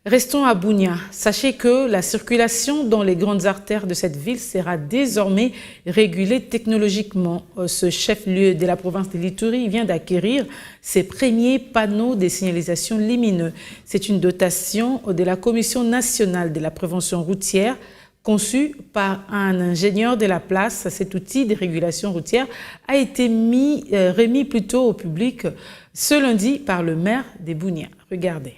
Restons à Bunia. Sachez que la circulation dans les grandes artères de cette ville sera désormais régulée technologiquement. Ce chef-lieu de la province de l'Ituri vient d'acquérir ses premiers panneaux de signalisation lumineux. C'est une dotation de la Commission nationale de la prévention routière conçu par un ingénieur de la place. Cet outil de régulation routière a été remis plutôt au public ce lundi par le maire de Bunia. Regardez.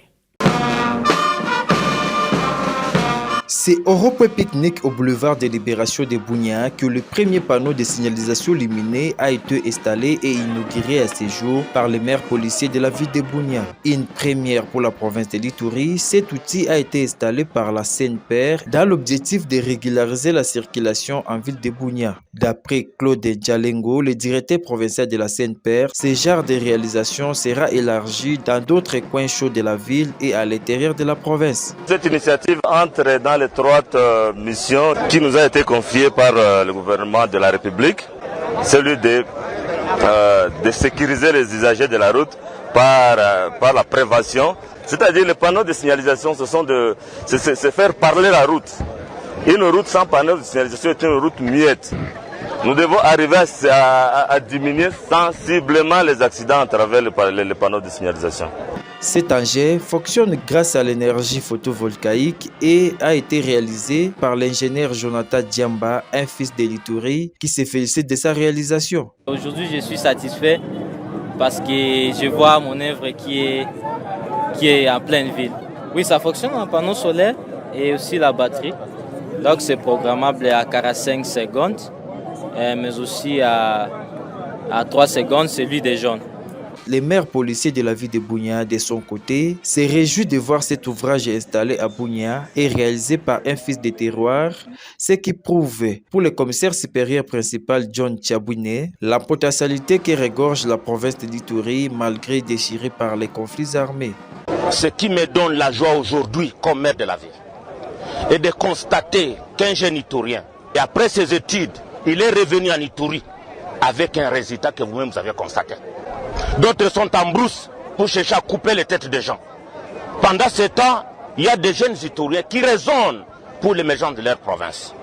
C'est au rond-point pique-nique au boulevard de Libération de Bunia que le premier panneau de signalisation lumineux a été installé et inauguré à ce jour par le maire policier de la ville de Bunia. Une première pour la province de l'Ituri, cet outil a été installé par la CNPR dans l'objectif de régulariser la circulation en ville de Bunia. D'après Claude Djalengo, le directeur provincial de la CNPR, ce genre de réalisation sera élargi dans d'autres coins chauds de la ville et à l'intérieur de la province. Cette initiative entre dans l'étroite mission qui nous a été confiée par le gouvernement de la République, celui de sécuriser les usagers de la route par la prévention. C'est-à-dire les panneaux de signalisation, c'est faire parler la route. Une route sans panneau de signalisation est une route muette. Nous devons arriver à diminuer sensiblement les accidents à travers les panneaux de signalisation. Cet engin fonctionne grâce à l'énergie photovoltaïque et a été réalisé par l'ingénieur Jonathan Diamba, un fils de l'Ituri, qui se félicite de sa réalisation. Aujourd'hui, je suis satisfait parce que je vois mon œuvre qui est en pleine ville. Oui, ça fonctionne en panneau solaire et aussi la batterie. Donc, c'est programmable à 45 secondes, mais aussi à 3 secondes, celui des jaunes. Le maire policier de la ville de Bunia, de son côté, s'est réjoui de voir cet ouvrage installé à Bunia et réalisé par un fils de terroir, ce qui prouve, pour le commissaire supérieur principal John Tchabouine, la potentialité qui regorge la province de l'Ituri malgré déchirée par les conflits armés. Ce qui me donne la joie aujourd'hui comme maire de la ville est de constater qu'un jeune Iturien, et après ses études, il est revenu en Ituri avec un résultat que vous-même vous avez constaté. D'autres sont en brousse pour chercher à couper les têtes des gens. Pendant ce temps, il y a des jeunes Ituriens qui raisonnent pour l'émergence de leur province.